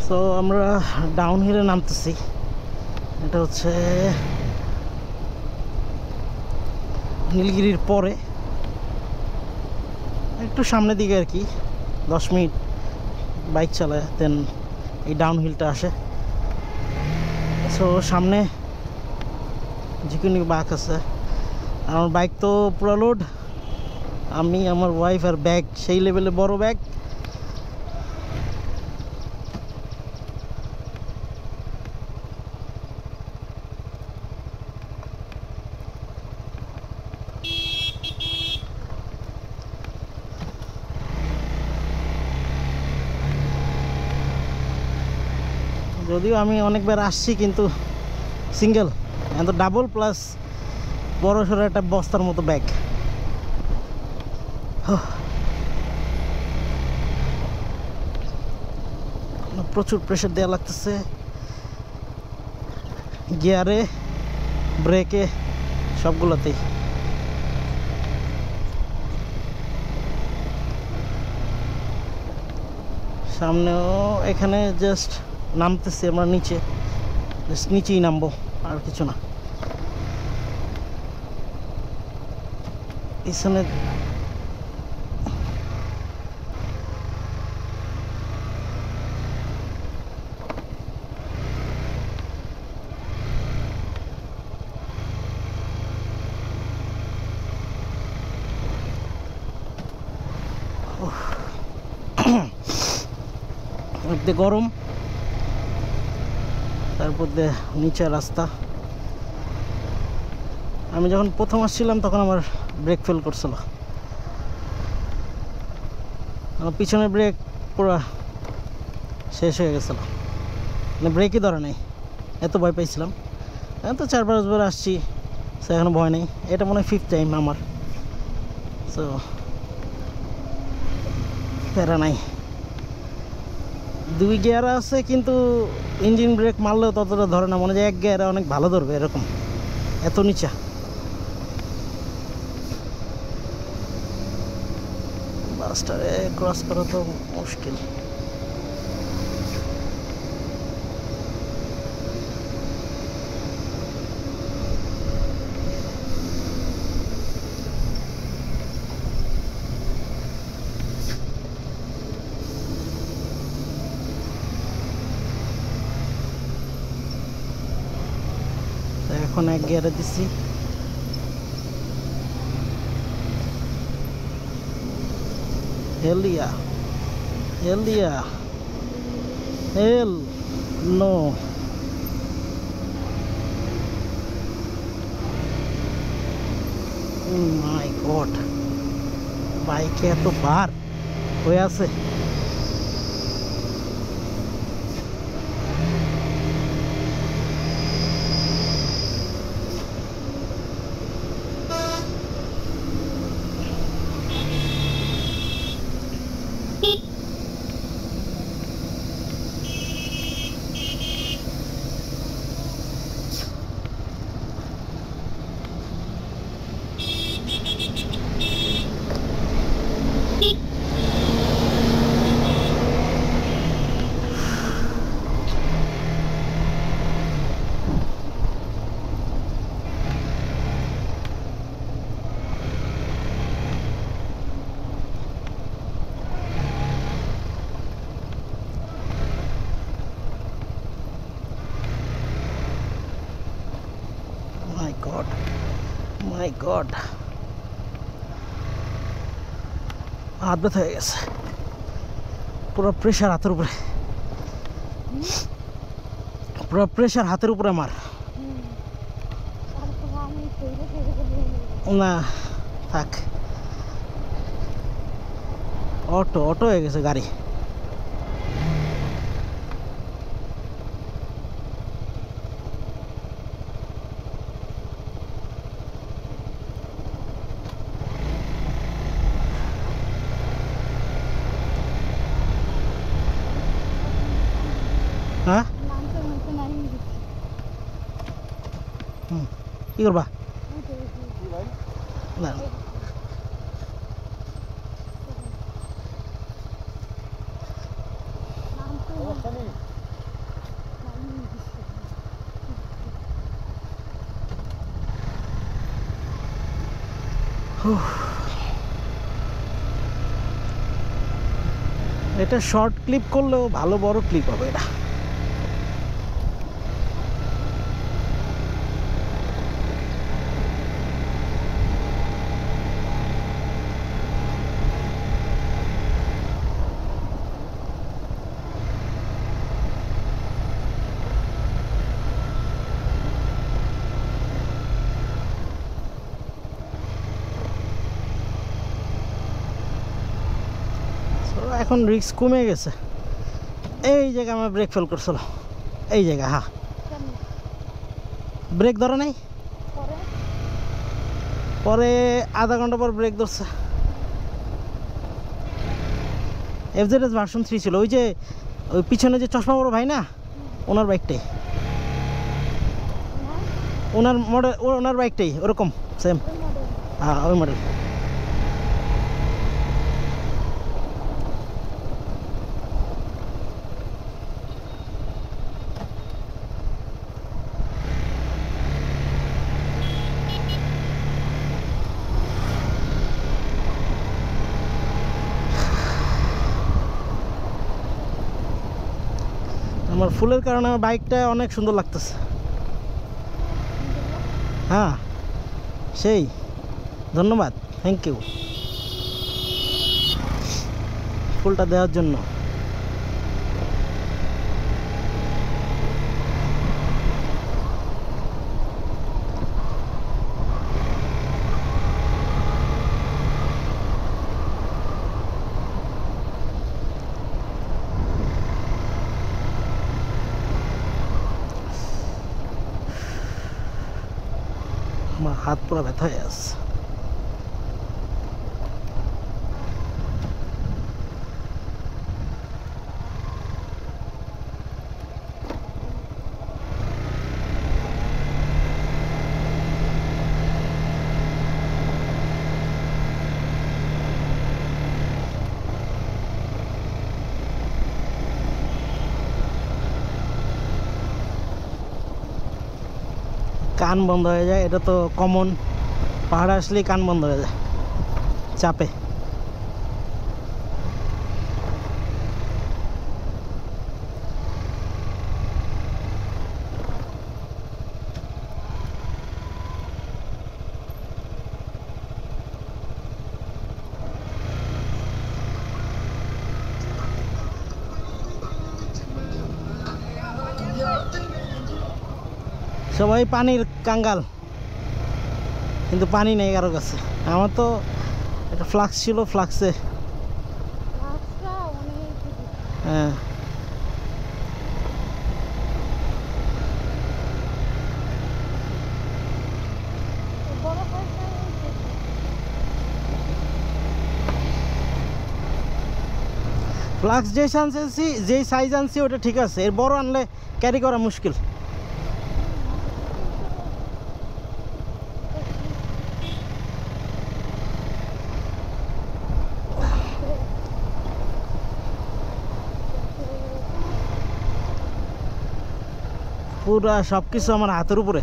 So আমরা down হিলে নামতেছি। এটা হচ্ছে নীলগিরির পরে একটু সামনের দিকে আর কি, 10 মিনিট বাইক চালায় দেন এই ডাউন হিলটা আসে। সো সামনে ঝিকুনি বাঁক আছে। আমার বাইক তো পুরো লোড, আমি আমার ওয়াইফ আর ব্যাগ সেই লেভেলে বড় ব্যাগ। যদিও আমি অনেকবার আসছি কিন্তু সিঙ্গেল, তো ডাবল প্লাস বড় সড়ো একটা বস্তার মতো ব্যাগ। প্রচুর প্রেশার দেওয়া লাগতেছে গিয়ারে, ব্রেকে, সবগুলোতেই। সামনেও এখানে জাস্ট নামতেছি আমরা নিচে, জাস্ট নিচেই নামবো, আর কিছু না। পিছনে গরম, তারপর নিচে রাস্তা। আমি যখন প্রথম আসছিলাম তখন আমার ব্রেক ফেল করছিল, আমার পিছনের ব্রেক পুরো শেষ হয়ে গেছিলো, মানে ব্রেকই ধরে নেই, এত ভয় পাইছিলাম। এখন তো 4-5 বার আসছি, সে এখনো ভয় নেই। এটা মনে হয় 5th টাইম আমার, সো প্যারা নাই। 2 গিয়ার আছে কিন্তু ইঞ্জিন ব্রেক মারলেও ততটা ধরে না, মনে হয় 1 গিয়ারে অনেক ভালো ধরবে, এরকম এত নিচা। বাসটারে ক্রস করা তো মুশকিল। এখন 1 গিয়ারে দিচ্ছি। হেলিয়া হেলিয়া হেল নো, মাই গড, বাইকে এত বার হয়ে আছে। মাই গড, হাত ব্যথা হয়ে গেছে, পুরো প্রেশার হাতের উপরে, পুরো প্রেশার হাতের উপরে আমার। না থাক, অটো অটো হয়ে গেছে গাড়ি। হ্যাঁ কি করবা না? এটা শর্ট ক্লিপ করলেও ভালো বড় ক্লিপ হবে এটা। এখন রিস্ক কমে গেছে। এই জায়গায় আমার ব্রেক ফেল করছিল, এই জায়গা। হ্যাঁ, ব্রেক ধরে নাই, পরে আধা ঘন্টা পর ব্রেক ধরছে। এফজেডএস ভার্সন 3 ছিল, ওই যে ওই পিছনে যে চশমা বড় ভাই না, ওনার বাইকটাই, ওনার মডেল, ওনার বাইকটাই ওরকম সেম। হ্যাঁ, ওই মডেল। আমার ফুলের কারণে আমার বাইকটা অনেক সুন্দর লাগতেছে। হ্যাঁ, সেই ধন্যবাদ, থ্যাংক ইউ ফুলটা দেওয়ার জন্য। আমার হাত পুরো ব্যথা হয়ে আছে। কান বন্ধ হয়ে যায়, এটা তো কমন, পাহাড়ে আসলেই কান বন্ধ হয়ে যায় চাপে। সবাই পানির কাঙ্গাল, কিন্তু পানি নেই কারো কাছে। আমার তো একটা ফ্লাক্স ছিল, ফ্লাক্সে হ্যাঁ ফ্লাক্স যে আনছি, যেই সাইজ আনছি ওটা ঠিক আছে, এর বড় আনলে ক্যারি করা মুশকিল। পুরা সব কিছু আমার হাতের উপরে।